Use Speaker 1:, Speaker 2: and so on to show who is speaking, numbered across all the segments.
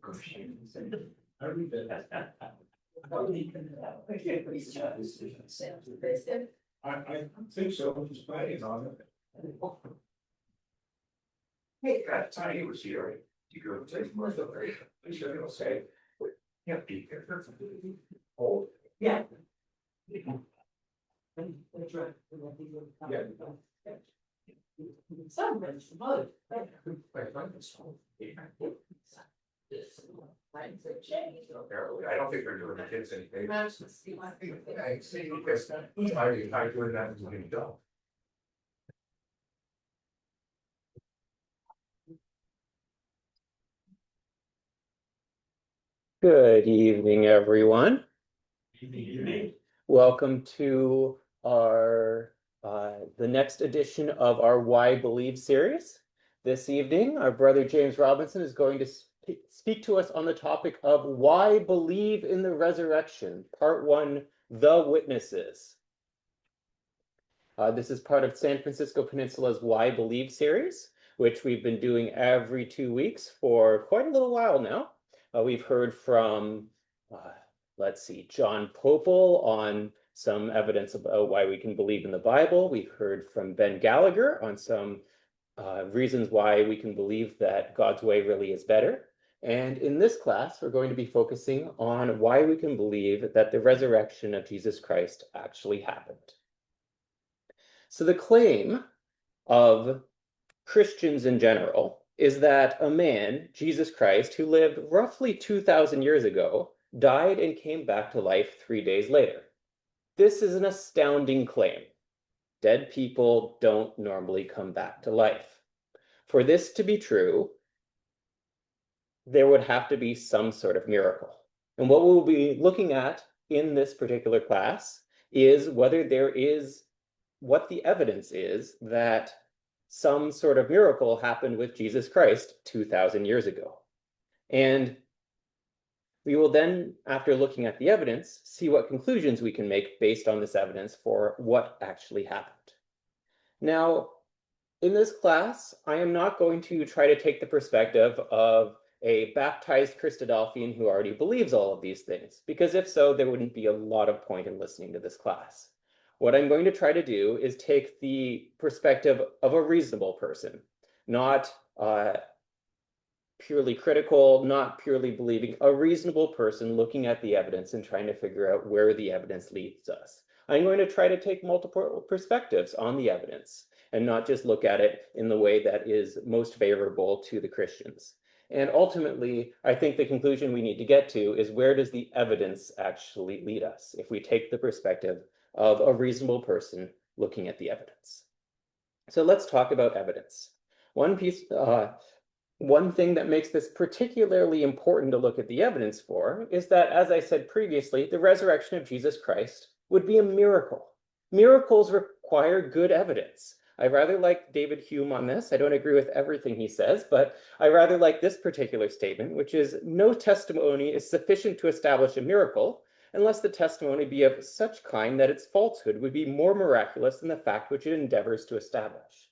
Speaker 1: I think so, I'm just planning on it. Hey, that time he was here, you go take more of it, he's gonna say, can't be here. Oh, yeah. That's right. Yeah. I don't think they're doing the kids anything. I see, because I doing that as an adult.
Speaker 2: Good evening, everyone.
Speaker 1: Evening.
Speaker 2: Welcome to our the next edition of our Why Believe series. This evening, our brother James Robinson is going to speak to us on the topic of why believe in the resurrection, part 1, The Witnesses. This is part of San Francisco Peninsula's Why Believe series, which we've been doing every 2 weeks for quite a little while now. We've heard from, let's see, John Popel on some evidence about why we can believe in the Bible. We've heard from Ben Gallagher on some reasons why we can believe that God's way really is better. And in this class, we're going to be focusing on why we can believe that the resurrection of Jesus Christ actually happened. So the claim of Christians in general is that a man, Jesus Christ, who lived roughly 2,000 years ago, died and came back to life 3 days later. This is an astounding claim. Dead people don't normally come back to life. For this to be true, there would have to be some sort of miracle. And what we'll be looking at in this particular class is whether there is, what the evidence is that some sort of miracle happened with Jesus Christ 2,000 years ago. And we will then, after looking at the evidence, see what conclusions we can make based on this evidence for what actually happened. Now, in this class, I am not going to try to take the perspective of a baptized Christadelphian who already believes all of these things, because if so, there wouldn't be a lot of point in listening to this class. What I'm going to try to do is take the perspective of a reasonable person, not purely critical, not purely believing, a reasonable person looking at the evidence and trying to figure out where the evidence leads us. I'm going to try to take multiple perspectives on the evidence and not just look at it in the way that is most favorable to the Christians. And ultimately, I think the conclusion we need to get to is, where does the evidence actually lead us if we take the perspective of a reasonable person looking at the evidence? So let's talk about evidence. One thing that makes this particularly important to look at the evidence for is that, as I said previously, the resurrection of Jesus Christ would be a miracle. Miracles require good evidence. I rather like David Hume on this. I don't agree with everything he says, but I rather like this particular statement, which is, no testimony is sufficient to establish a miracle unless the testimony be of such kind that its falsehood would be more miraculous than the fact which it endeavors to establish.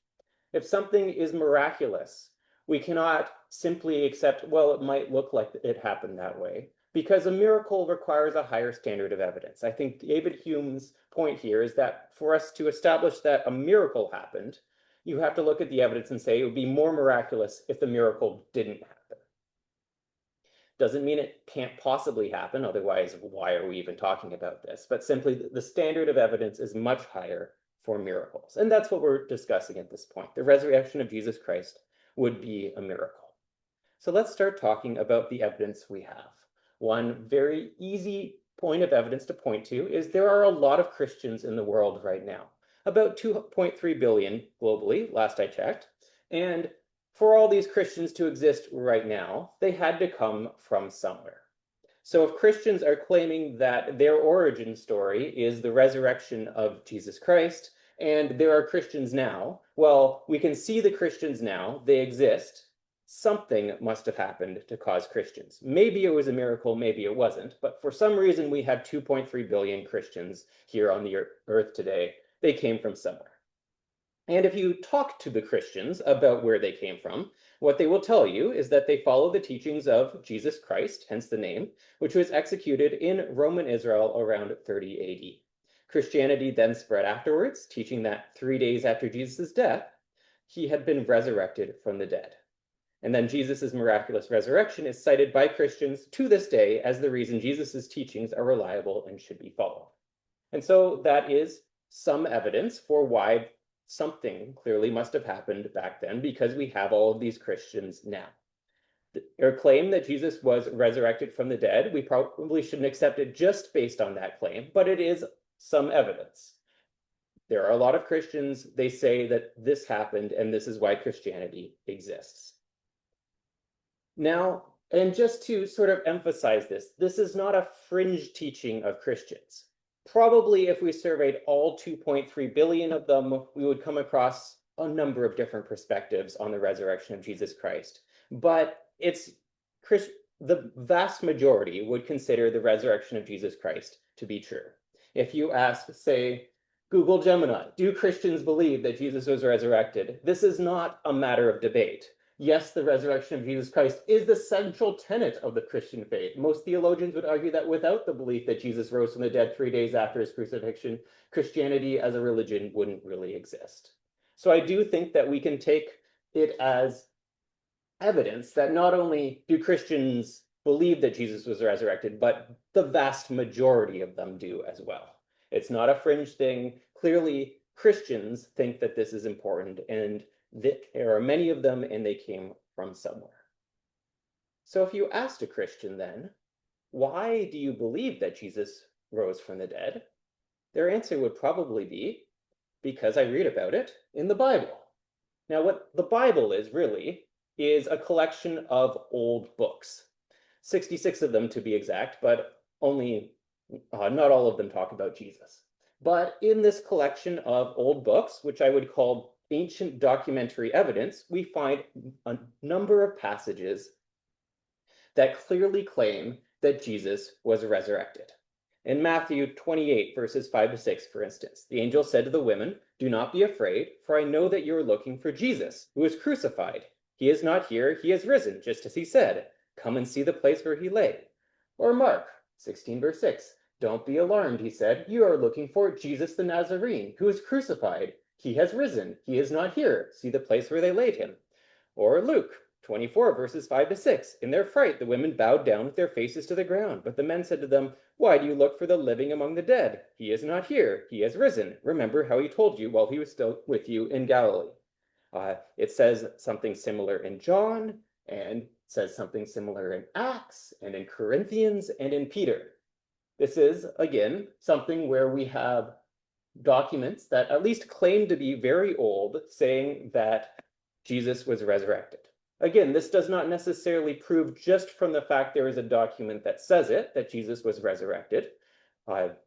Speaker 2: If something is miraculous, we cannot simply accept, well, it might look like it happened that way, because a miracle requires a higher standard of evidence. I think David Hume's point here is that for us to establish that a miracle happened, you have to look at the evidence and say it would be more miraculous if the miracle didn't happen. Doesn't mean it can't possibly happen, otherwise why are we even talking about this? But simply the standard of evidence is much higher for miracles. And that's what we're discussing at this point. The resurrection of Jesus Christ would be a miracle. So let's start talking about the evidence we have. One very easy point of evidence to point to is there are a lot of Christians in the world right now, about 2.3 billion globally, last I checked. And for all these Christians to exist right now, they had to come from somewhere. So if Christians are claiming that their origin story is the resurrection of Jesus Christ, and there are Christians now, well, we can see the Christians now, they exist. Something must have happened to cause Christians. Maybe it was a miracle, maybe it wasn't, but for some reason we have 2.3 billion Christians here on the earth today. They came from somewhere. And if you talk to the Christians about where they came from, what they will tell you is that they follow the teachings of Jesus Christ, hence the name, which was executed in Roman Israel around 30 AD. Christianity then spread afterwards, teaching that 3 days after Jesus' death, he had been resurrected from the dead. And then Jesus' miraculous resurrection is cited by Christians to this day as the reason Jesus' teachings are reliable and should be followed. And so that is some evidence for why something clearly must have happened back then, because we have all of these Christians now. Their claim that Jesus was resurrected from the dead, we probably shouldn't accept it just based on that claim, but it is some evidence. There are a lot of Christians, they say that this happened and this is why Christianity exists. Now, and just to sort of emphasize this is not a fringe teaching of Christians. Probably if we surveyed all 2.3 billion of them, we would come across a number of different perspectives on the resurrection of Jesus Christ. But the vast majority would consider the resurrection of Jesus Christ to be true. If you ask, say, Google Gemini, do Christians believe that Jesus was resurrected? This is not a matter of debate. Yes, the resurrection of Jesus Christ is the central tenet of the Christian faith. Most theologians would argue that without the belief that Jesus rose from the dead 3 days after his crucifixion, Christianity as a religion wouldn't really exist. So I do think that we can take it as evidence that not only do Christians believe that Jesus was resurrected, but the vast majority of them do as well. It's not a fringe thing. Clearly, Christians think that this is important, and there are many of them, and they came from somewhere. So if you asked a Christian then, why do you believe that Jesus rose from the dead? Their answer would probably be, because I read about it in the Bible. Now, what the Bible is really is a collection of old books. 66 of them to be exact, but only not all of them talk about Jesus. But in this collection of old books, which I would call ancient documentary evidence, we find a number of passages that clearly claim that Jesus was resurrected. In Matthew 28, verses 5 to 6, for instance, the angel said to the women, "Do not be afraid, for I know that you are looking for Jesus, who was crucified. He is not here, he has risen, just as he said. Come and see the place where he lay." Or Mark 16, verse 6, "Don't be alarmed," he said. "You are looking for Jesus the Nazarene, who was crucified. He has risen. He is not here. See the place where they laid him." Or Luke 24, verses 5 to 6. "In their fright, the women bowed down with their faces to the ground. But the men said to them, 'Why do you look for the living among the dead? He is not here. He has risen. Remember how he told you while he was still with you in Galilee.'" It says something similar in John, and says something similar in Acts, and in Corinthians, and in Peter. This is, again, something where we have documents that at least claim to be very old, saying that Jesus was resurrected. Again, this does not necessarily prove just from the fact there is a document that says it, that Jesus was resurrected.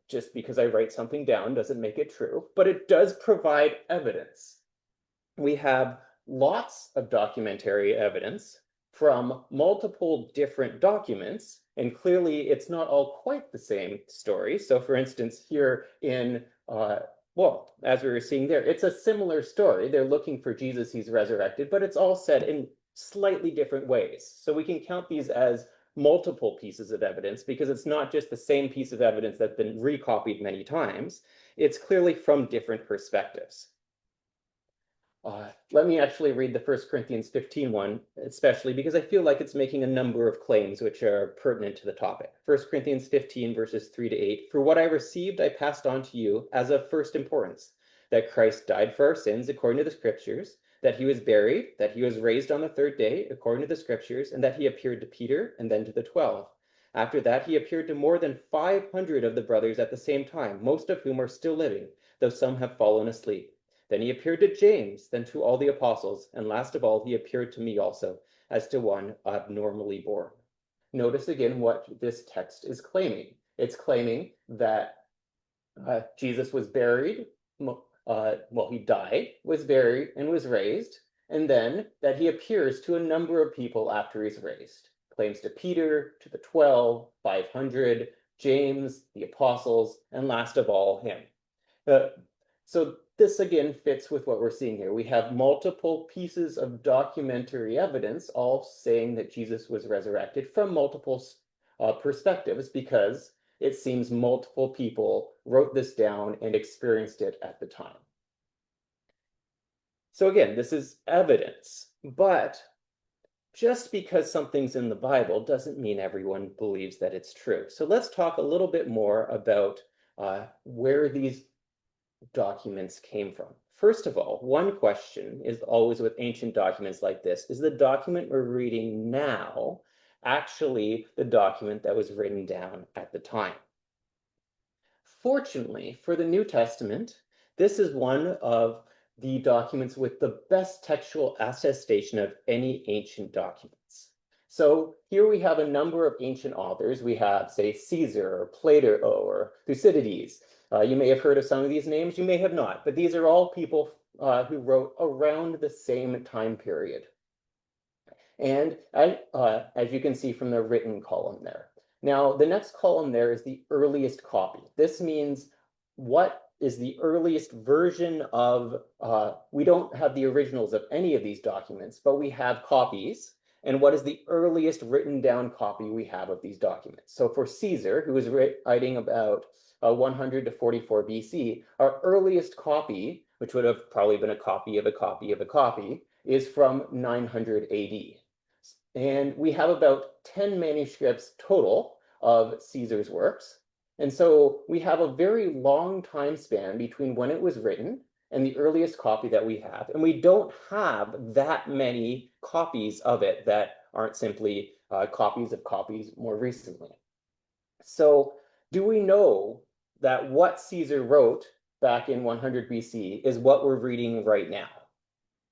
Speaker 2: Just because I write something down doesn't make it true, but it does provide evidence. We have lots of documentary evidence from multiple different documents, and clearly it's not all quite the same story. So for instance, here in, well, as we were seeing there, it's a similar story. They're looking for Jesus, he's resurrected, but it's all said in slightly different ways. So we can count these as multiple pieces of evidence, because it's not just the same piece of evidence that's been recopied many times. It's clearly from different perspectives. Let me actually read the 1 Corinthians 15 one, especially because I feel like it's making a number of claims which are pertinent to the topic. 1 Corinthians 15, verses 3 to 8. "For what I received, I passed on to you as of first importance, that Christ died for our sins according to the Scriptures, that he was buried, that he was raised on the third day according to the Scriptures, and that he appeared to Peter and then to the 12. After that, he appeared to more than 500 of the brothers at the same time, most of whom are still living, though some have fallen asleep. Then he appeared to James, then to all the apostles, and last of all, he appeared to me also, as to one abnormally born." Notice again what this text is claiming. It's claiming that Jesus was buried, he died, was buried, and was raised, and then that he appears to a number of people after he's raised. Claims to Peter, to the 12, 500, James, the apostles, and last of all, him. So this again fits with what we're seeing here. We have multiple pieces of documentary evidence all saying that Jesus was resurrected from multiple perspectives, because it seems multiple people wrote this down and experienced it at the time. So again, this is evidence, but just because something's in the Bible doesn't mean everyone believes that it's true. So let's talk a little bit more about where these documents came from. First of all, one question is always with ancient documents like this: is the document we're reading now actually the document that was written down at the time? Fortunately for the New Testament, this is one of the documents with the best textual attestation of any ancient documents. So here we have a number of ancient authors. We have, say, Caesar, or Plato, or Thucydides. You may have heard of some of these names, you may have not, but these are all people who wrote around the same time period. And as you can see from the written column there. Now, the next column there is the earliest copy. This means what is the earliest version of, we don't have the originals of any of these documents, but we have copies. And what is the earliest written down copy we have of these documents? So for Caesar, who was writing about 100 to 44 BC, our earliest copy, which would have probably been a copy of a copy of a copy, is from 900 AD. And we have about 10 manuscripts total of Caesar's works. And so we have a very long time span between when it was written and the earliest copy that we have. And we don't have that many copies of it that aren't simply copies of copies more recently. So do we know that what Caesar wrote back in 100 BC is what we're reading right now?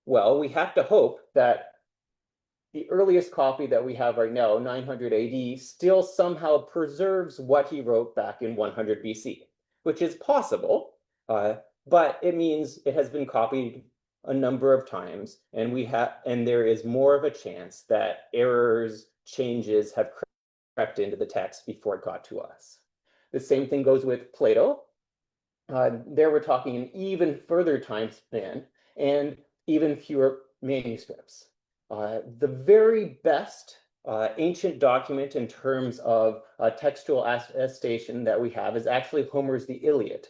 Speaker 2: Well, we have to hope that the earliest copy that we have right now, 900 AD, still somehow preserves what he wrote back in 100 BC, which is possible, but it means it has been copied a number of times, and there is more of a chance that errors, changes have crept into the text before it got to us. The same thing goes with Plato. There we're talking an even further time span and even fewer manuscripts. The very best ancient document in terms of textual attestation that we have is actually Homer's The Iliad.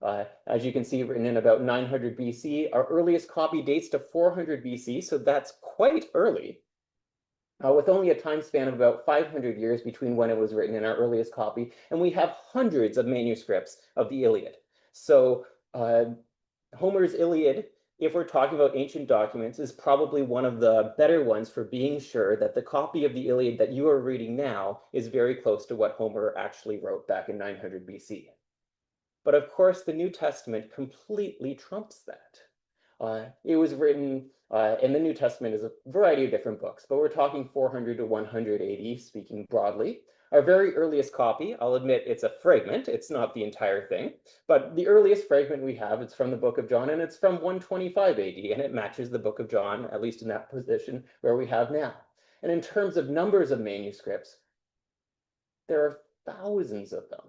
Speaker 2: As you can see, written in about 900 BC. Our earliest copy dates to 400 BC, so that's quite early, with only a time span of about 500 years between when it was written and our earliest copy. And we have hundreds of manuscripts of the Iliad. So Homer's Iliad, if we're talking about ancient documents, is probably one of the better ones for being sure that the copy of the Iliad that you are reading now is very close to what Homer actually wrote back in 900 BC. But of course, the New Testament completely trumps that. It was written, and the New Testament is a variety of different books, but we're talking 400 to 100 AD, speaking broadly. Our very earliest copy, I'll admit it's a fragment, it's not the entire thing, but the earliest fragment we have is from the Book of John, and it's from 125 AD, and it matches the Book of John, at least in that position where we have now. And in terms of numbers of manuscripts, there are thousands of them.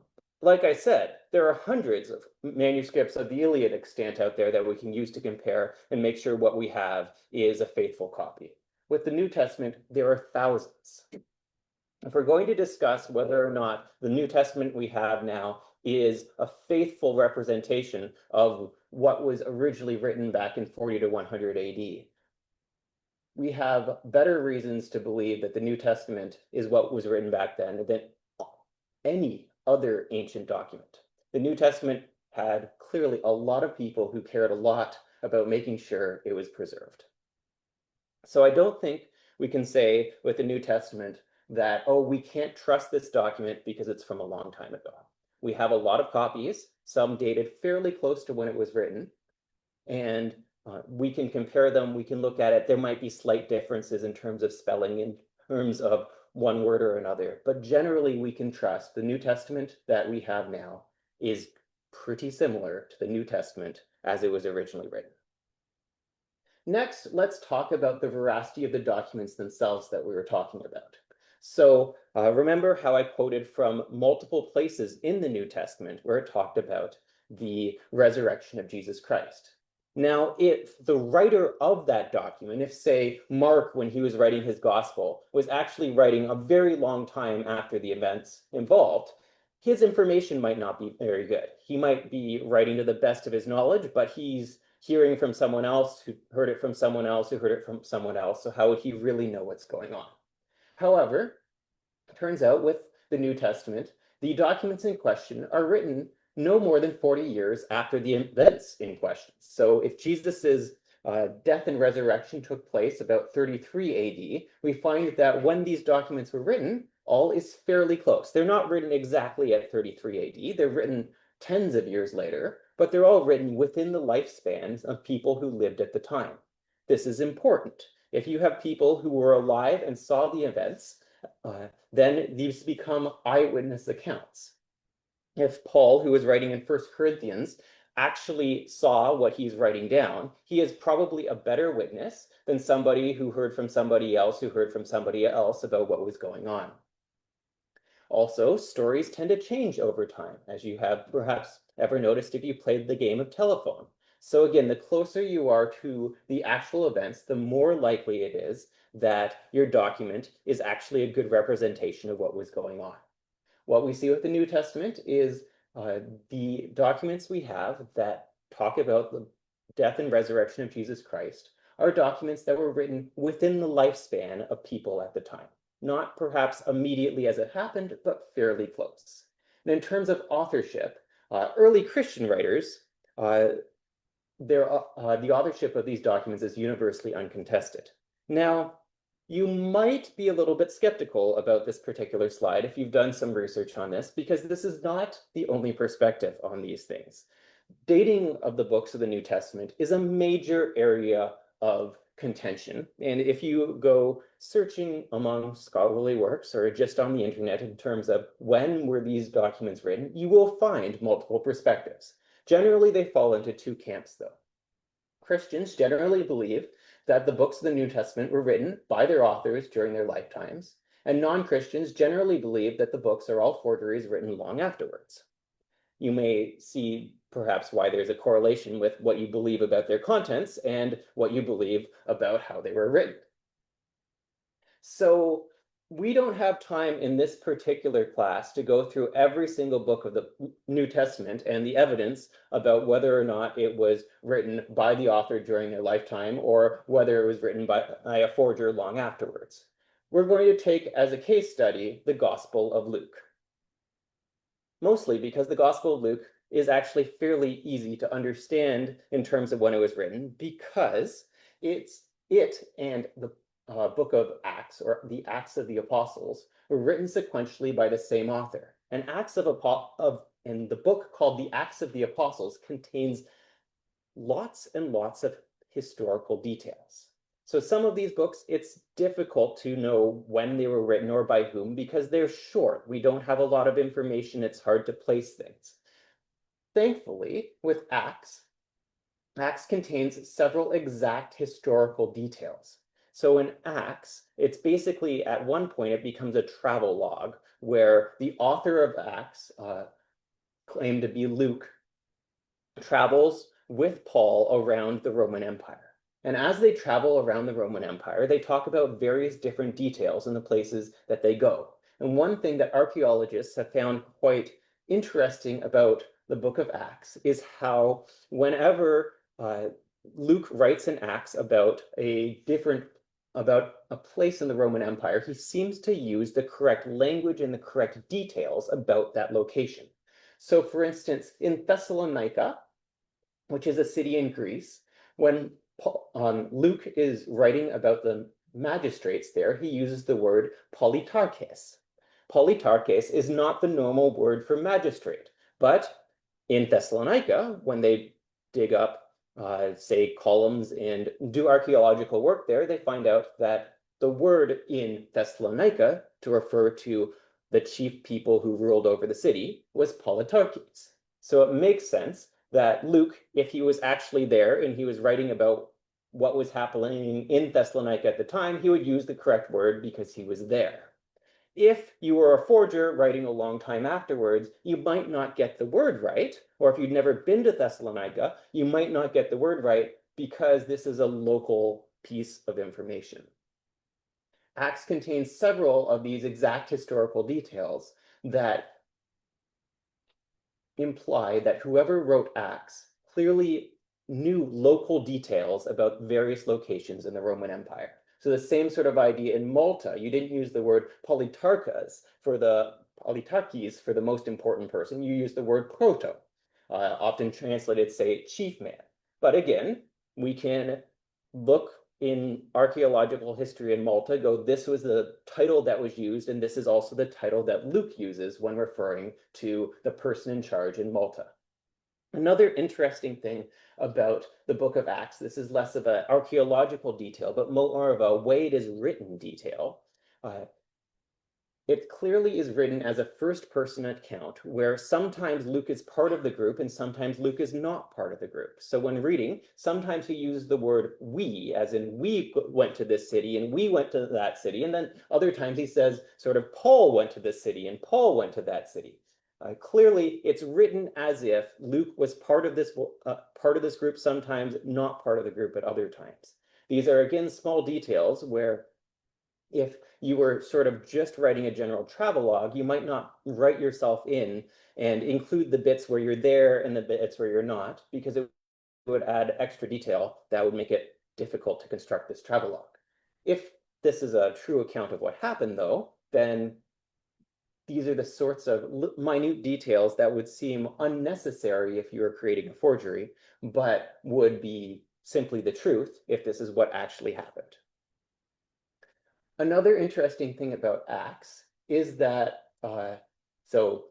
Speaker 2: Like I said, there are hundreds of manuscripts of the Iliad extant out there that we can use to compare and make sure what we have is a faithful copy. With the New Testament, there are thousands. If we're going to discuss whether or not the New Testament we have now is a faithful representation of what was originally written back in 40 to 100 AD, we have better reasons to believe that the New Testament is what was written back then than any other ancient document. The New Testament had clearly a lot of people who cared a lot about making sure it was preserved. So I don't think we can say with the New Testament that, oh, we can't trust this document because it's from a long time ago. We have a lot of copies, some dated fairly close to when it was written, and we can compare them, we can look at it. There might be slight differences in terms of spelling, in terms of one word or another, but generally we can trust the New Testament that we have now is pretty similar to the New Testament as it was originally written. Next, let's talk about the veracity of the documents themselves that we were talking about. So remember how I quoted from multiple places in the New Testament where it talked about the resurrection of Jesus Christ. Now, if the writer of that document, if say Mark, when he was writing his gospel, was actually writing a very long time after the events involved, his information might not be very good. He might be writing to the best of his knowledge, but he's hearing from someone else who heard it from someone else who heard it from someone else. So how would he really know what's going on? However, it turns out with the New Testament, the documents in question are written no more than 40 years after the events in question. So if Jesus's death and resurrection took place about 33 AD, we find that when these documents were written, all is fairly close. They're not written exactly at 33 AD. They're written tens of years later, but they're all written within the lifespans of people who lived at the time. This is important. If you have people who were alive and saw the events, then these become eyewitness accounts. If Paul, who was writing in 1 Corinthians, actually saw what he's writing down, he is probably a better witness than somebody who heard from somebody else who heard from somebody else about what was going on. Also, stories tend to change over time, as you have perhaps ever noticed if you played the game of telephone. So again, the closer you are to the actual events, the more likely it is that your document is actually a good representation of what was going on. What we see with the New Testament is the documents we have that talk about the death and resurrection of Jesus Christ are documents that were written within the lifespan of people at the time. Not perhaps immediately as it happened, but fairly close. And in terms of authorship, early Christian writers, the authorship of these documents is universally uncontested. Now, you might be a little bit skeptical about this particular slide if you've done some research on this, because this is not the only perspective on these things. Dating of the books of the New Testament is a major area of contention. And if you go searching among scholarly works or just on the internet in terms of when were these documents written, you will find multiple perspectives. Generally, they fall into two camps, though. Christians generally believe that the books of the New Testament were written by their authors during their lifetimes, and non-Christians generally believe that the books are all forgeries written long afterwards. You may see perhaps why there's a correlation with what you believe about their contents and what you believe about how they were written. So we don't have time in this particular class to go through every single book of the New Testament and the evidence about whether or not it was written by the author during their lifetime or whether it was written by a forger long afterwards. We're going to take as a case study the Gospel of Luke. Mostly because the Gospel of Luke is actually fairly easy to understand in terms of when it was written, because it and the book of Acts, or the Acts of the Apostles, were written sequentially by the same author. And the book called the Acts of the Apostles contains lots and lots of historical details. So some of these books, it's difficult to know when they were written or by whom because they're short. We don't have a lot of information. It's hard to place things. Thankfully, with Acts contains several exact historical details. So in Acts, it's basically at one point, it becomes a travel log where the author of Acts, claimed to be Luke, travels with Paul around the Roman Empire. And as they travel around the Roman Empire, they talk about various different details in the places that they go. And one thing that archaeologists have found quite interesting about the book of Acts is how whenever Luke writes in Acts about a place in the Roman Empire, he seems to use the correct language and the correct details about that location. So for instance, in Thessalonica, which is a city in Greece, when Luke is writing about the magistrates there, he uses the word politarches. Politarches is not the normal word for magistrate, but in Thessalonica, when they dig up, say, columns and do archaeological work there, they find out that the word in Thessalonica to refer to the chief people who ruled over the city was politarches. So it makes sense that Luke, if he was actually there and he was writing about what was happening in Thessalonica at the time, he would use the correct word because he was there. if you were a forger writing a long time afterwards, you might not get the word right. Or if you'd never been to Thessalonica, you might not get the word right because this is a local piece of information. Acts contains several of these exact historical details that imply that whoever wrote Acts clearly knew local details about various locations in the Roman Empire. So the same sort of idea in Malta, you didn't use the word politarchas for the politarchis for the most important person, you used the word proto, often translated, say, chief man. But again, we can look in archaeological history in Malta, go, this was the title that was used, and this is also the title that Luke uses when referring to the person in charge in Malta. Another interesting thing about the book of Acts, this is less of an archaeological detail, but more of a way it is written detail. It clearly is written as a first-person account where sometimes Luke is part of the group and sometimes Luke is not part of the group. So when reading, sometimes he uses the word we, as in we went to this city and we went to that city. And then other times he says sort of Paul went to this city and Paul went to that city. Clearly, it's written as if Luke was part of this group sometimes, not part of the group at other times. These are, again, small details where if you were sort of just writing a general travelogue, you might not write yourself in and include the bits where you're there and the bits where you're not, because it would add extra detail that would make it difficult to construct this travelogue. If this is a true account of what happened, though, then these are the sorts of minute details that would seem unnecessary if you were creating a forgery, but would be simply the truth if this is what actually happened. Another interesting thing about Acts is that, so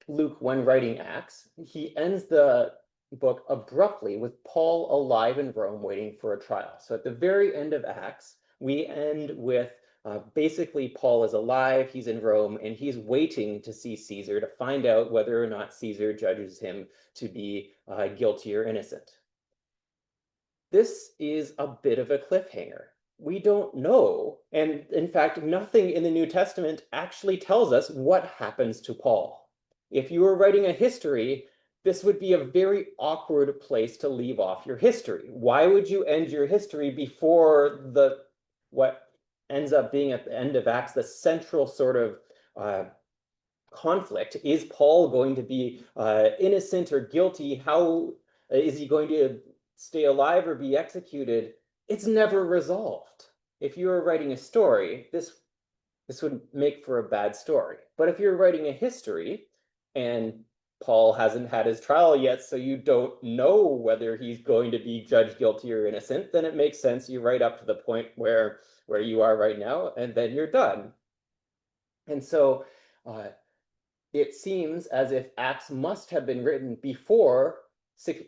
Speaker 2: Luke, when writing Acts, he ends the book abruptly with Paul alive in Rome waiting for a trial. So at the very end of Acts, we end with basically Paul is alive, he's in Rome, and he's waiting to see Caesar to find out whether or not Caesar judges him to be guilty or innocent. This is a bit of a cliffhanger. We don't know, and in fact, nothing in the New Testament actually tells us what happens to Paul. If you were writing a history, this would be a very awkward place to leave off your history. Why would you end your history before what ends up being at the end of Acts, the central sort of conflict? Is Paul going to be innocent or guilty? How is he going to stay alive or be executed? It's never resolved. If you were writing a story, this would make for a bad story. But if you're writing a history and Paul hasn't had his trial yet, so you don't know whether he's going to be judged guilty or innocent, then it makes sense you write up to the point where you are right now, and then you're done. And so it seems as if Acts must have been written before,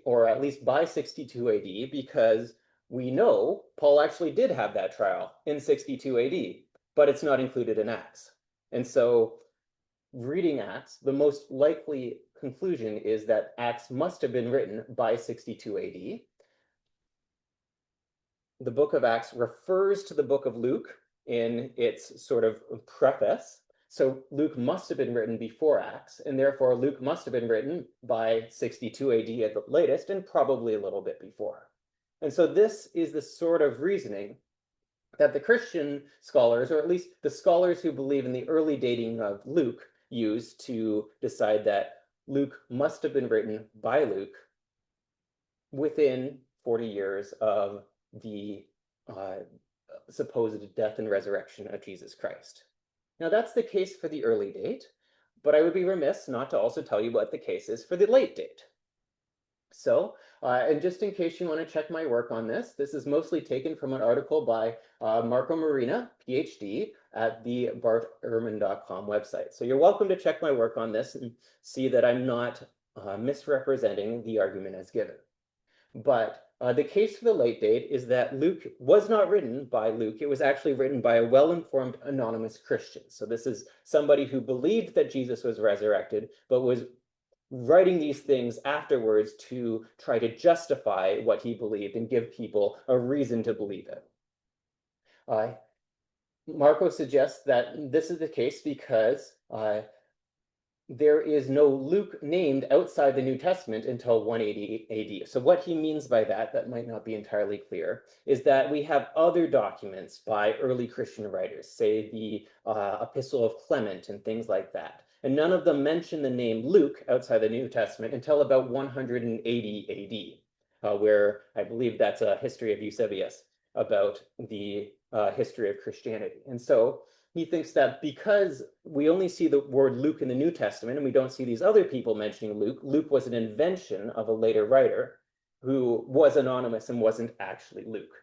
Speaker 2: or at least by 62 AD, because we know Paul actually did have that trial in 62 AD, but it's not included in Acts. And so reading Acts, the most likely conclusion is that Acts must have been written by 62 AD. The book of Acts refers to the book of Luke in its sort of preface. So Luke must have been written before Acts, and therefore Luke must have been written by 62 AD at the latest, and probably a little bit before. And so this is the sort of reasoning that the Christian scholars, or at least the scholars who believe in the early dating of Luke, use to decide that Luke must have been written by Luke within 40 years of the supposed death and resurrection of Jesus Christ. Now that's the case for the early date, but I would be remiss not to also tell you what the case is for the late date. So, and just in case you want to check my work on this, this is mostly taken from an article by Marco Marina, PhD, at the bartehrman.com website. So you're welcome to check my work on this and see that I'm not misrepresenting the argument as given. But the case for the late date is that Luke was not written by Luke. It was actually written by a well-informed anonymous Christian. So this is somebody who believed that Jesus was resurrected, but was writing these things afterwards to try to justify what he believed and give people a reason to believe it. Marco suggests that this is the case because there is no Luke named outside the New Testament until 180 AD. So what he means by that might not be entirely clear, is that we have other documents by early Christian writers, say the Epistle of Clement and things like that. And none of them mention the name Luke outside the New Testament until about 180 AD, where I believe that's a history of Eusebius about the history of Christianity. And so he thinks that because we only see the word Luke in the New Testament and we don't see these other people mentioning Luke, Luke was an invention of a later writer who was anonymous and wasn't actually Luke.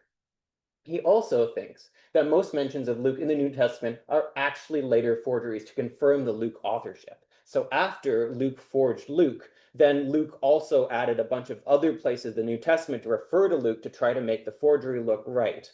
Speaker 2: He also thinks that most mentions of Luke in the New Testament are actually later forgeries to confirm the Luke authorship. So after Luke forged Luke, then Luke also added a bunch of other places in the New Testament to refer to Luke to try to make the forgery look right.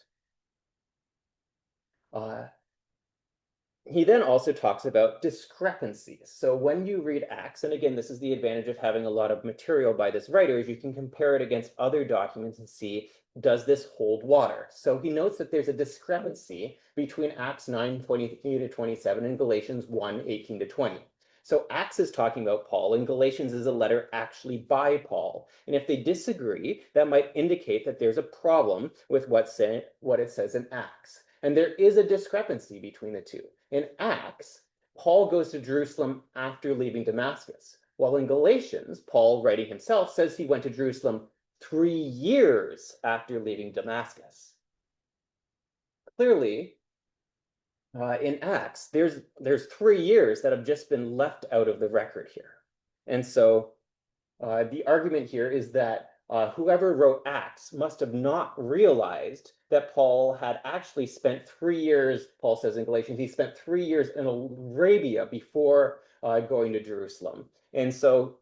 Speaker 2: He then also talks about discrepancies. So when you read Acts, and again, this is the advantage of having a lot of material by this writer, is you can compare it against other documents and see, does this hold water? So he notes that there's a discrepancy between Acts 9:23 to 27 and Galatians 1:18 to 20. So Acts is talking about Paul, and Galatians is a letter actually by Paul. And if they disagree, that might indicate that there's a problem with what it says in Acts. And there is a discrepancy between the two. In Acts, Paul goes to Jerusalem after leaving Damascus, while in Galatians, Paul, writing himself, says he went to Jerusalem 3 years after leaving Damascus. Clearly, in Acts, there's 3 years that have just been left out of the record here. And so the argument here is that whoever wrote Acts must have not realized that Paul had actually spent 3 years, Paul says in Galatians, he spent 3 years in Arabia before going to Jerusalem. And so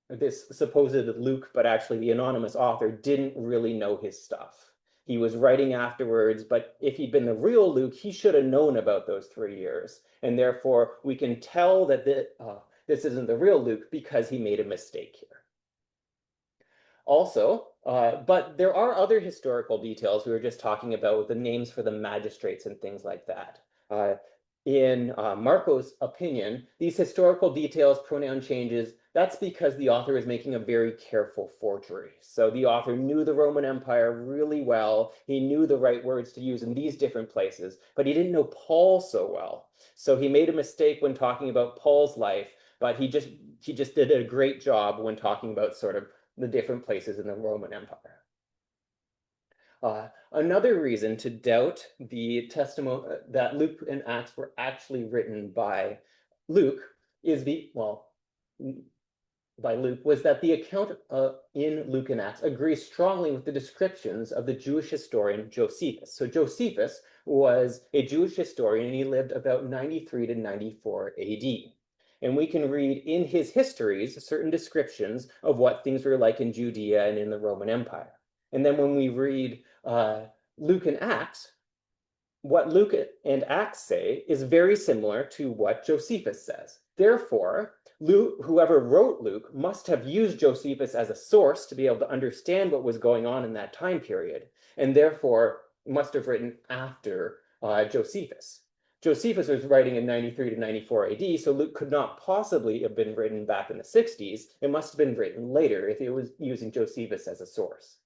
Speaker 2: this supposed Luke, but actually the anonymous author, didn't really know his stuff. He was writing afterwards, but if he'd been the real Luke, he should have known about those 3 years. And therefore, we can tell that this isn't the real Luke because he made a mistake here. Also, but there are other historical details we were just talking about with the names for the magistrates and things like that. In Marco's opinion, these historical details, pronoun changes, that's because the author is making a very careful forgery. So the author knew the Roman Empire really well. He knew the right words to use in these different places, but he didn't know Paul so well. So he made a mistake when talking about Paul's life, but he just did a great job when talking about sort of the different places in the Roman Empire. Another reason to doubt the testimony that Luke and Acts were actually written by Luke by Luke was that the account in Luke and Acts agrees strongly with the descriptions of the Jewish historian Josephus. So Josephus was a Jewish historian and he lived about 93 to 94 AD. And we can read in his histories certain descriptions of what things were like in Judea and in the Roman Empire. And then when we read Luke and Acts, what Luke and Acts say is very similar to what Josephus says. Therefore, whoever wrote Luke must have used Josephus as a source to be able to understand what was going on in that time period, and therefore must have written after Josephus. Josephus was writing in 93 to 94 AD, so Luke could not possibly have been written back in the 60s. It must have been written later if he was using Josephus as a source.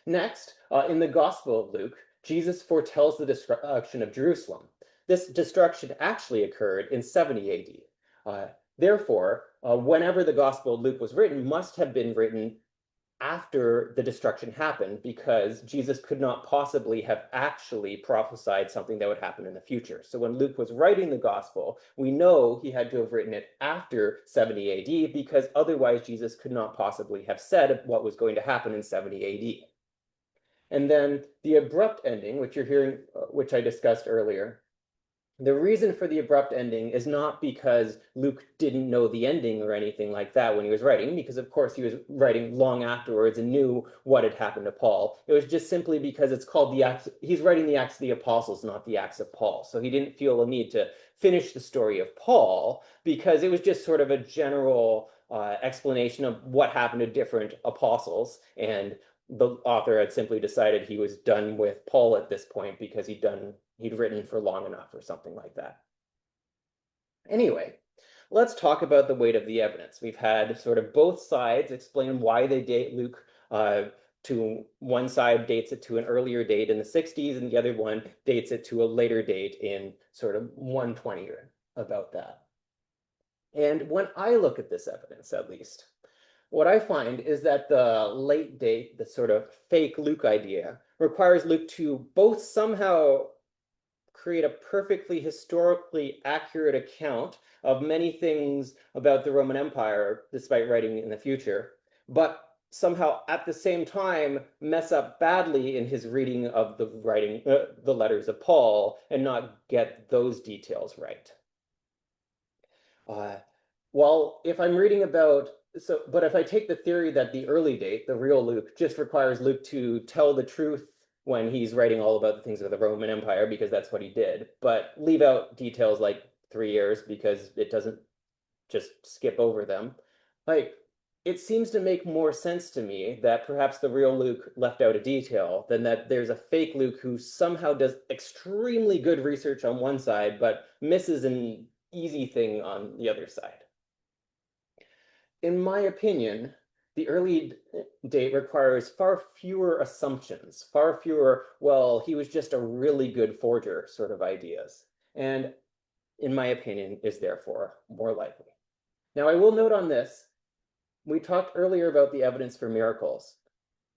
Speaker 2: Next, in the Gospel of Luke, Jesus foretells the destruction of Jerusalem. This destruction actually occurred in 70 AD. Therefore, whenever the Gospel of Luke was written, must have been written after the destruction happened, because Jesus could not possibly have actually prophesied something that would happen in the future. So when Luke was writing the gospel, we know he had to have written it after 70 AD, because otherwise Jesus could not possibly have said what was going to happen in 70 AD. And then the abrupt ending, which you're hearing, which I discussed earlier, the reason for the abrupt ending is not because Luke didn't know the ending or anything like that when he was writing, because of course he was writing long afterwards and knew what had happened to Paul. It was just simply because it's called the Acts, he's writing the Acts of the Apostles, not the Acts of Paul. So he didn't feel a need to finish the story of Paul, because it was just sort of a general explanation of what happened to different apostles, and the author had simply decided he was done with Paul at this point because he'd written for long enough or something like that. Anyway, let's talk about the weight of the evidence. We've had sort of both sides explain why they date Luke. To one side dates it to an earlier date in the 60s, and the other one dates it to a later date in sort of 120 or about that. And when I look at this evidence, at least, what I find is that the late date, the sort of fake Luke idea, requires Luke to both somehow create a perfectly historically accurate account of many things about the Roman Empire, despite writing in the future, but somehow at the same time mess up badly in his reading of the letters of Paul and not get those details right. Well, if I'm reading about, but if I take the theory that the early date, the real Luke, just requires Luke to tell the truth when he's writing all about the things of the Roman Empire, because that's what he did, but leave out details like 3 years because it doesn't just skip over them. Like, it seems to make more sense to me that perhaps the real Luke left out a detail than that there's a fake Luke who somehow does extremely good research on one side, but misses an easy thing on the other side. In my opinion, the early date requires far fewer assumptions, far fewer, well, he was just a really good forger sort of ideas, and in my opinion, is therefore more likely. Now, I will note on this, we talked earlier about the evidence for miracles.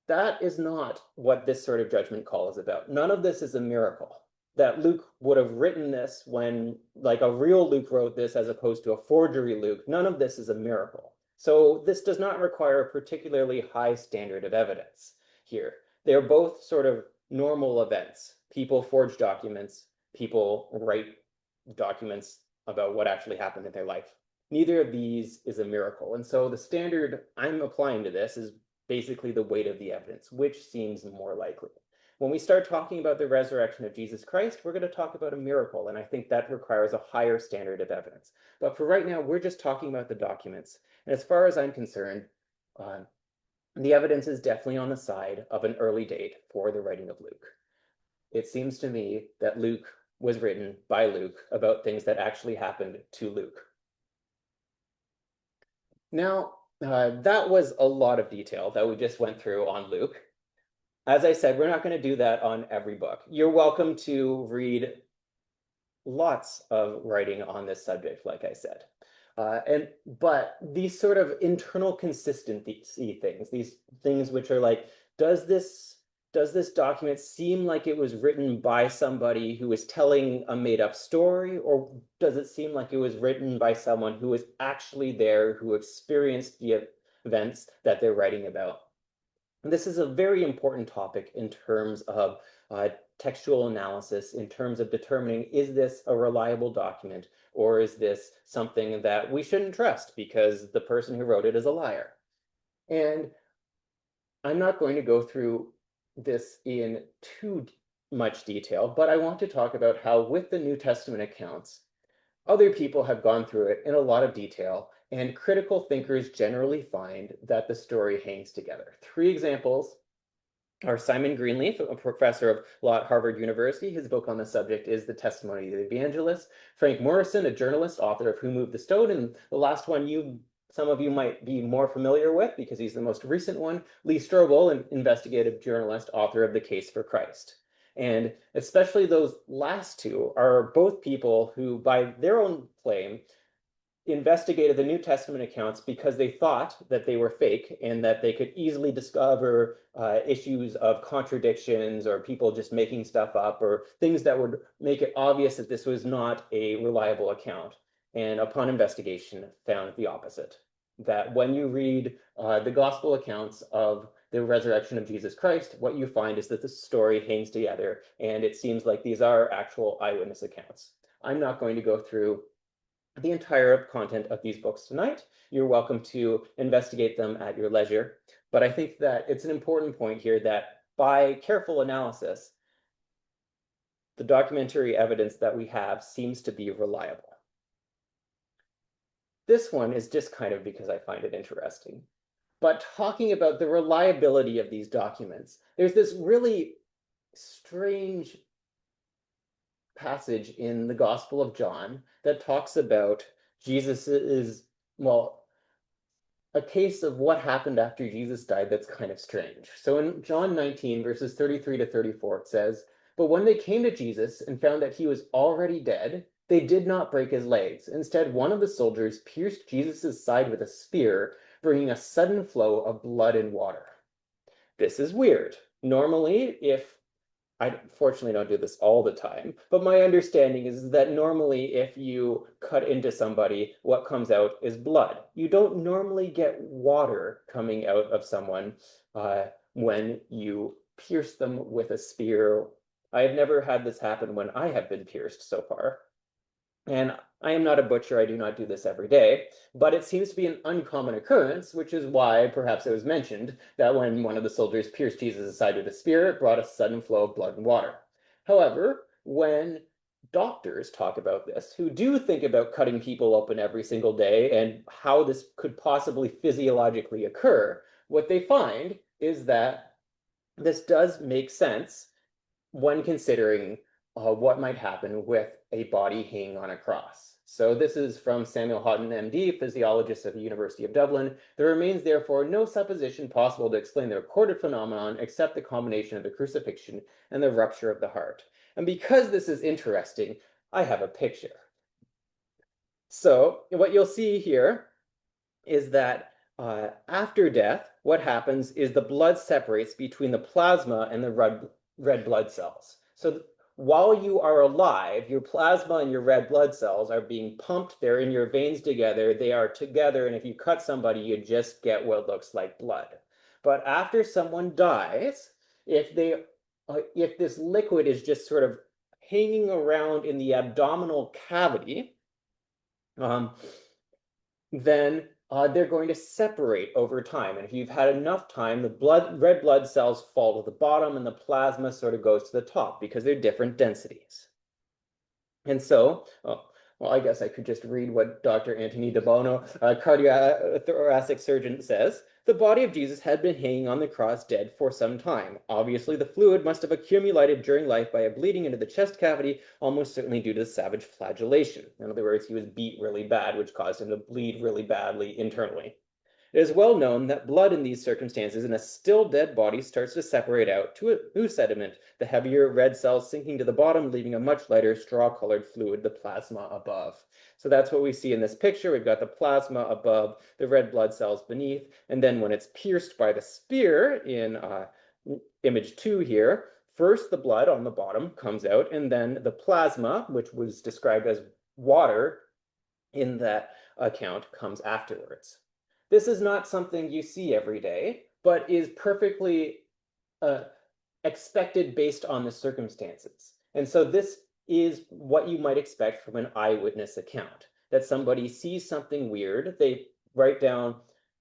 Speaker 2: That is not what this sort of judgment call is about. None of this is a miracle. That Luke would have written this when, like, a real Luke wrote this as opposed to a forgery Luke. None of this is a miracle. So this does not require a particularly high standard of evidence here. They're both sort of normal events. People forge documents, people write documents about what actually happened in their life. Neither of these is a miracle. And so the standard I'm applying to this is basically the weight of the evidence, which seems more likely. When we start talking about the resurrection of Jesus Christ, we're going to talk about a miracle, and I think that requires a higher standard of evidence. But for right now, we're just talking about the documents. And as far as I'm concerned, the evidence is definitely on the side of an early date for the writing of Luke. It seems to me that Luke was written by Luke about things that actually happened to Luke. Now, that was a lot of detail that we just went through on Luke. As I said, we're not going to do that on every book. You're welcome to read lots of writing on this subject, like I said. But these sort of internal consistency things, these things which are like, does this document seem like it was written by somebody who is telling a made-up story, or does it seem like it was written by someone who was actually there, who experienced the events that they're writing about? This is a very important topic in terms of textual analysis, in terms of determining, is this a reliable document, or is this something that we shouldn't trust because the person who wrote it is a liar? And I'm not going to go through this in too much detail, but I want to talk about how with the New Testament accounts, other people have gone through it in a lot of detail, and critical thinkers generally find that the story hangs together. 3 examples are Simon Greenleaf, a professor of law at Harvard University. His book on the subject is The Testimony of the Evangelist. Frank Morrison, a journalist, author of Who Moved the Stone, and the last one some of you might be more familiar with because he's the most recent one, Lee Strobel, an investigative journalist, author of The Case for Christ. And especially those last 2 are both people who, by their own claim, investigated the New Testament accounts because they thought that they were fake and that they could easily discover issues of contradictions or people just making stuff up or things that would make it obvious that this was not a reliable account. And upon investigation, found the opposite. That when you read the gospel accounts of the resurrection of Jesus Christ, what you find is that the story hangs together, and it seems like these are actual eyewitness accounts. I'm not going to go through the entire content of these books tonight. You're welcome to investigate them at your leisure, but I think that it's an important point here that by careful analysis, the documentary evidence that we have seems to be reliable. This one is just kind of because I find it interesting. but talking about the reliability of these documents. There's this really strange passage in the Gospel of John that talks about Jesus's, well, a case of what happened after Jesus died that's kind of strange. So in John 19, verses 33 to 34, it says, "But when they came to Jesus and found that he was already dead, they did not break his legs. Instead, one of the soldiers pierced Jesus' side with a spear, bringing a sudden flow of blood and water." This is weird. Normally, if I fortunately don't do this all the time, but my understanding is that normally if you cut into somebody, what comes out is blood. You don't normally get water coming out of someone when you pierce them with a spear. I have never had this happen when I have been pierced so far. And I am not a butcher, I do not do this every day, but it seems to be an uncommon occurrence, which is why perhaps it was mentioned that when one of the soldiers pierced Jesus' side with a spear, it brought a sudden flow of blood and water. However, when doctors talk about this, who do think about cutting people open every single day and how this could possibly physiologically occur, what they find is that this does make sense when considering what might happen with a body hanging on a cross. So this is from Samuel Houghton, MD, physiologist at the University of Dublin. "There remains therefore no supposition possible to explain the recorded phenomenon except the combination of the crucifixion and the rupture of the heart." And because this is interesting, I have a picture. So what you'll see here is that after death, what happens is the blood separates between the plasma and the red blood cells. So while you are alive, your plasma and your red blood cells are being pumped. They're in your veins together. They are together. And if you cut somebody, you just get what looks like blood. But after someone dies, if this liquid is just sort of hanging around in the abdominal cavity, then they're going to separate over time. And if you've had enough time, the red blood cells fall to the bottom and the plasma sort of goes to the top because they're different densities. And so, well, I guess I could just read what Dr. Anthony De Bono, cardiothoracic surgeon, says. "The body of Jesus had been hanging on the cross dead for some time. Obviously, the fluid must have accumulated during life by a bleeding into the chest cavity, almost certainly due to the savage flagellation." In other words, he was beat really bad, which caused him to bleed really badly internally. "It is well known that blood in these circumstances in a still dead body starts to separate out to a new sediment, the heavier red cells sinking to the bottom, leaving a much lighter straw-colored fluid, the plasma above." So that's what we see in this picture. We've got the plasma above, the red blood cells beneath, and then when it's pierced by the spear in image 2 here, first the blood on the bottom comes out, and then the plasma, which was described as water in that account, comes afterwards. This is not something you see every day, but is perfectly expected based on the circumstances. And so this is what you might expect from an eyewitness account, that somebody sees something weird, they write down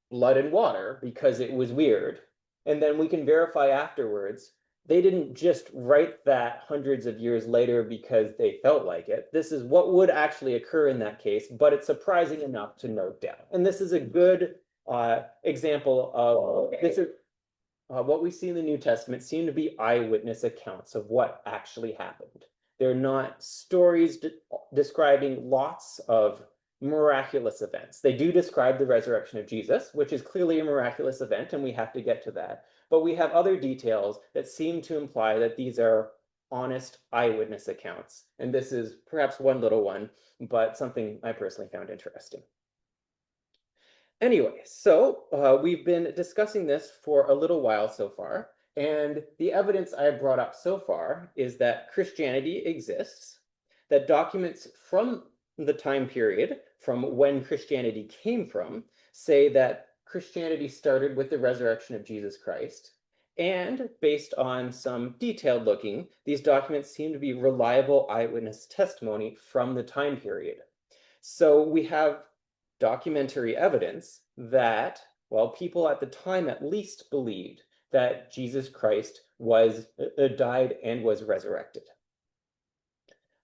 Speaker 2: blood and water because it was weird, and then we can verify afterwards they didn't just write that hundreds of years later because they felt like it. This is what would actually occur in that case, but it's surprising enough to note down. And this is a good example of this. What we see in the New Testament seem to be eyewitness accounts of what actually happened. They're not stories describing lots of miraculous events. They do describe the resurrection of Jesus, which is clearly a miraculous event, and we have to get to that. But we have other details that seem to imply that these are honest eyewitness accounts. And this is perhaps one little one, but something I personally found interesting. Anyway, so we've been discussing this for a little while so far, and the evidence I have brought up so far is that Christianity exists, that documents from the time period from when Christianity came from say that Christianity started with the resurrection of Jesus Christ, and based on some detailed looking, these documents seem to be reliable eyewitness testimony from the time period. So we have documentary evidence that, well, people at the time at least believed that Jesus Christ was died and was resurrected.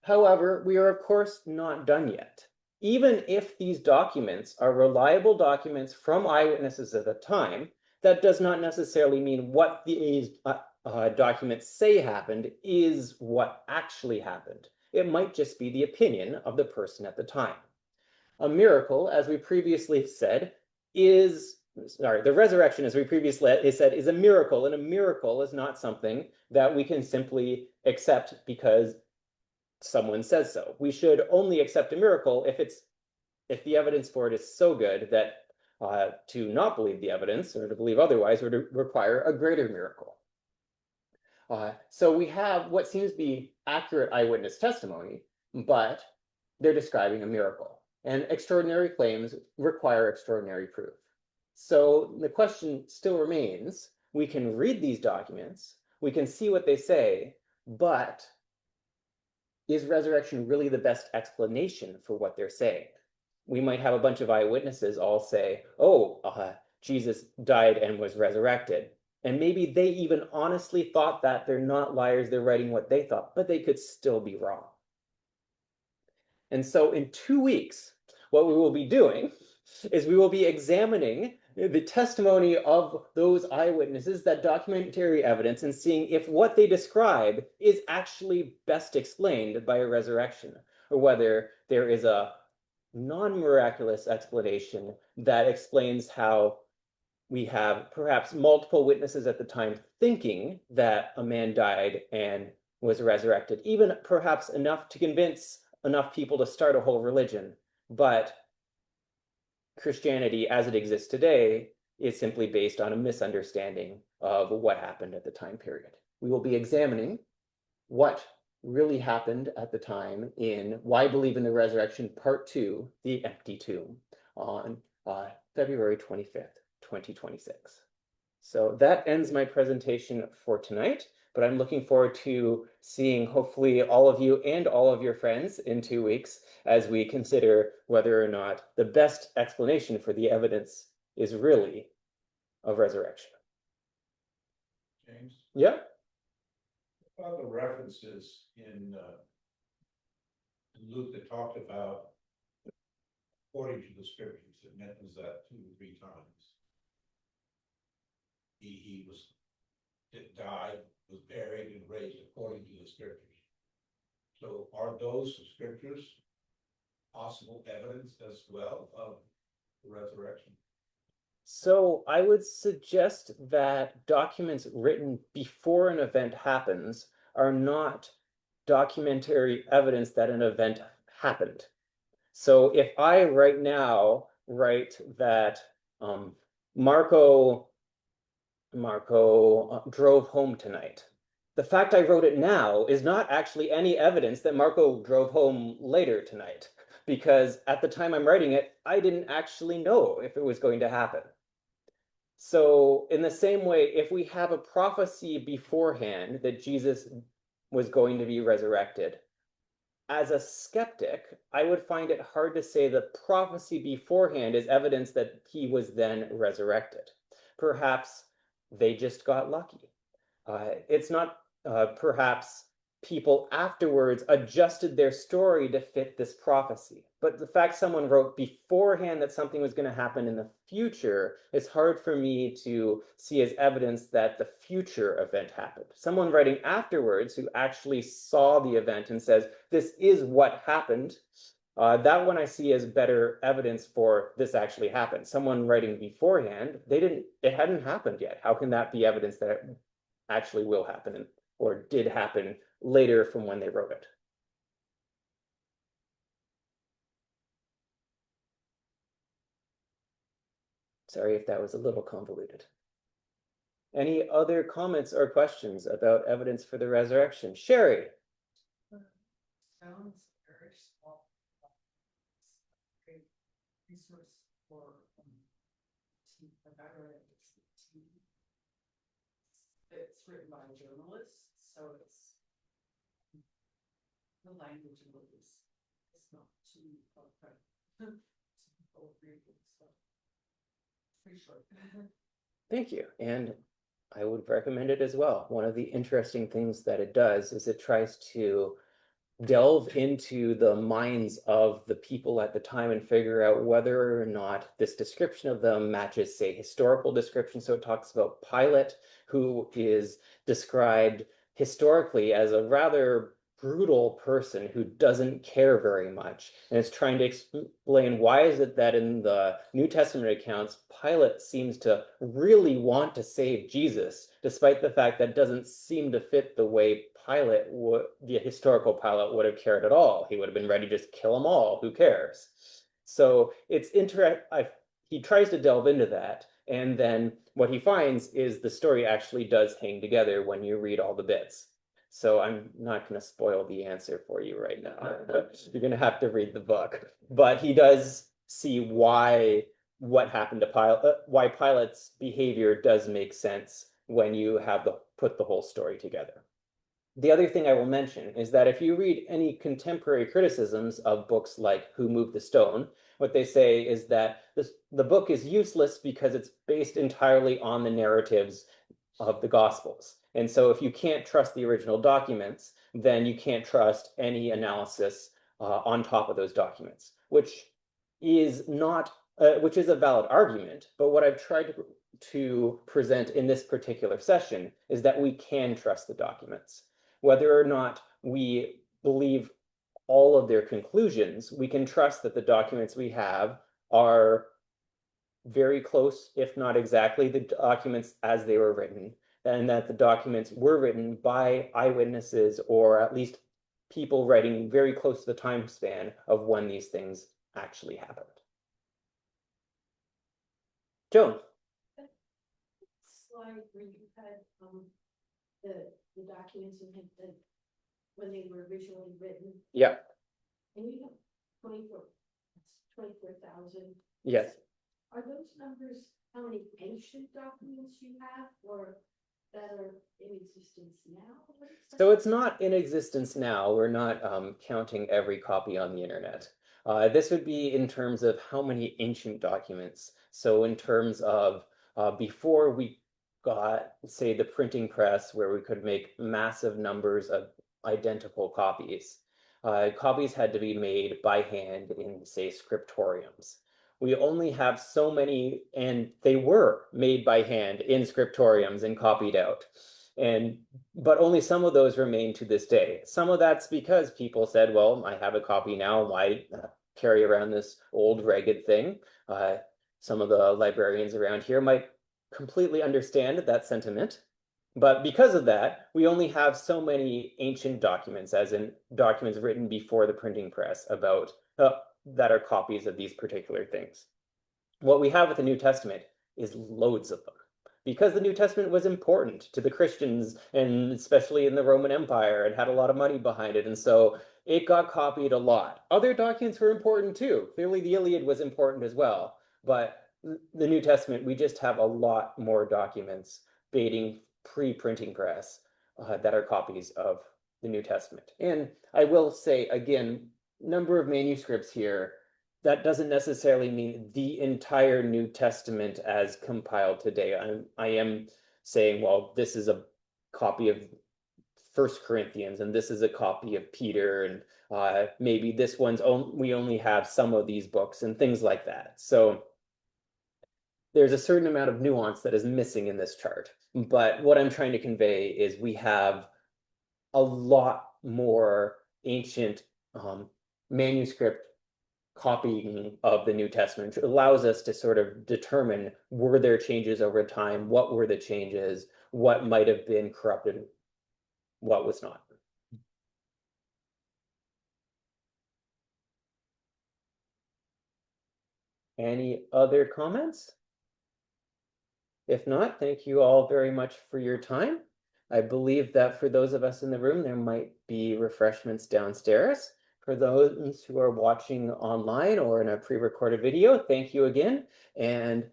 Speaker 2: However, we are of course not done yet. even if these documents are reliable documents from eyewitnesses at the time, that does not necessarily mean what these documents say happened is what actually happened. It might just be the opinion of the person at the time. A miracle, as we previously said, the resurrection, as we previously said, is a miracle, and a miracle is not something that we can simply accept because someone says so. We should only accept a miracle if the evidence for it is so good that to not believe the evidence or to believe otherwise would require a greater miracle. So we have what seems to be accurate eyewitness testimony, but they're describing a miracle. And extraordinary claims require extraordinary proof. So the question still remains, we can read these documents, we can see what they say, but is resurrection really the best explanation for what they're saying? We might have a bunch of eyewitnesses all say, oh, Jesus died and was resurrected. And maybe they even honestly thought that. They're not liars, they're writing what they thought, but they could still be wrong. And so in 2 weeks, what we will be doing is we will be examining the testimony of those eyewitnesses, that documentary evidence, and seeing if what they describe is actually best explained by a resurrection, or whether there is a non-miraculous explanation that explains how we have perhaps multiple witnesses at the time thinking that a man died and was resurrected, even perhaps enough to convince enough people to start a whole religion. But Christianity, as it exists today, is simply based on a misunderstanding of what happened at the time period. We will be examining what really happened at the time in Why Believe in the Resurrection, Part 2, The Empty Tomb, on February 25th, 2026. So that ends my presentation for tonight, but I'm looking forward to seeing hopefully all of you and all of your friends in 2 weeks as we consider whether or not the best explanation for the evidence is really of resurrection.
Speaker 3: James?
Speaker 2: Yeah?
Speaker 3: About the references in Luke that talked about according to the scriptures, it mentions that 2 or 3 times. He died, was buried, and raised according to the scriptures. So are those scriptures possible evidence as well of the resurrection?
Speaker 2: So I would suggest that documents written before an event happens are not documentary evidence that an event happened. So if I right now write that Marco drove home tonight, the fact I wrote it now is not actually any evidence that Marco drove home later tonight, because at the time I'm writing it, I didn't actually know if it was going to happen. So in the same way, if we have a prophecy beforehand that Jesus was going to be resurrected, as a skeptic, I would find it hard to say the prophecy beforehand is evidence that he was then resurrected. Perhaps they just got lucky. It's not perhaps people afterwards adjusted their story to fit this prophecy. But the fact someone wrote beforehand that something was going to happen in the future is hard for me to see as evidence that the future event happened. Someone writing afterwards who actually saw the event and says, this is what happened, that one I see as better evidence for this actually happened. Someone writing beforehand, it hadn't happened yet. How can that be evidence that it actually will happen or did happen later from when they wrote it? Sorry if that was a little convoluted. Any other comments or questions about evidence for the resurrection? Sherry?
Speaker 4: Sounds very small. Great resource for it's written by a journalist, so it's the language of it is not too so pretty short.
Speaker 2: Thank you. And I would recommend it as well. One of the interesting things that it does is it tries to delve into the minds of the people at the time and figure out whether or not this description of them matches, say, historical description. So it talks about Pilate, who is described historically as a rather brutal person who doesn't care very much, and it's trying to explain why is it that in the New Testament accounts, Pilate seems to really want to save Jesus, despite the fact that doesn't seem to fit the way Pilate would, the historical Pilate would have cared at all. He would have been ready to just kill them all. Who cares? So it's he tries to delve into that, and then what he finds is the story actually does hang together when you read all the bits. So I'm not going to spoil the answer for you right now. You're going to have to read the book. But he does see why what happened to Pilate, why Pilate's behavior does make sense when you have put the whole story together. The other thing I will mention is that if you read any contemporary criticisms of books like Who Moved the Stone, what they say is that the book is useless because it's based entirely on the narratives of the Gospels. And so if you can't trust the original documents, then you can't trust any analysis on top of those documents, which is not, which is a valid argument. But what I've tried to present in this particular session is that we can trust the documents. Whether or not we believe all of their conclusions, we can trust that the documents we have are very close, if not exactly, the documents as they were written, and that the documents were written by eyewitnesses or at least people writing very close to the time span of when these things actually happened. Joan.
Speaker 5: Slide where you had the documents and had the, when they were originally written.
Speaker 2: Yeah.
Speaker 5: And you have 24,000.
Speaker 2: Yes.
Speaker 5: Are those numbers how many ancient documents you have, or that are in existence now?
Speaker 2: So it's not in existence now. We're not counting every copy on the internet. This would be in terms of how many ancient documents. So in terms of before we got, say, the printing press, where we could make massive numbers of identical copies, copies had to be made by hand in, say, scriptoriums. We only have so many, and they were made by hand in scriptoriums and copied out. But only some of those remain to this day. Some of that's because people said, well, I have a copy now, why carry around this old ragged thing? Some of the librarians around here might completely understand that sentiment. But because of that, we only have so many ancient documents, as in documents written before the printing press about that are copies of these particular things. What we have with the New Testament is loads of them, because the New Testament was important to the Christians, and especially in the Roman Empire, and had a lot of money behind it. And so it got copied a lot. Other documents were important too. Clearly the Iliad was important as well, but the New Testament, we just have a lot more documents dating pre-printing press that are copies of the New Testament. And I will say again, number of manuscripts here, that doesn't necessarily mean the entire New Testament as compiled today. I am saying, well, this is a copy of First Corinthians, and this is a copy of Peter, and maybe this one's we only have some of these books and things like that. So there's a certain amount of nuance that is missing in this chart. But what I'm trying to convey is we have a lot more ancient manuscript copying of the New Testament, which allows us to sort of determine, were there changes over time? What were the changes? What might have been corrupted? What was not? Any other comments? If not, thank you all very much for your time. I believe that for those of us in the room, there might be refreshments downstairs. For those who are watching online or in a pre-recorded video, thank you again. And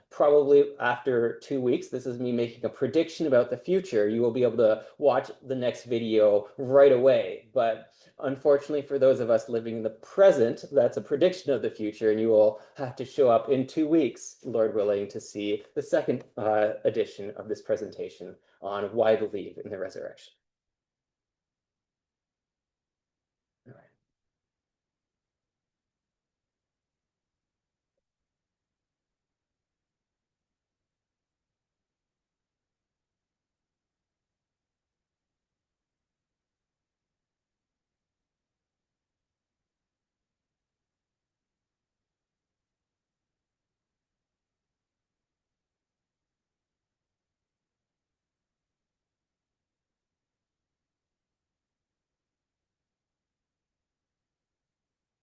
Speaker 2: probably after 2 weeks, this is me making a prediction about the future. You will be able to watch the next video right away. But unfortunately, for those of us living in the present, that's a prediction of the future, and you will have to show up in 2 weeks, Lord willing, to see the second edition of this presentation on why believe in the resurrection.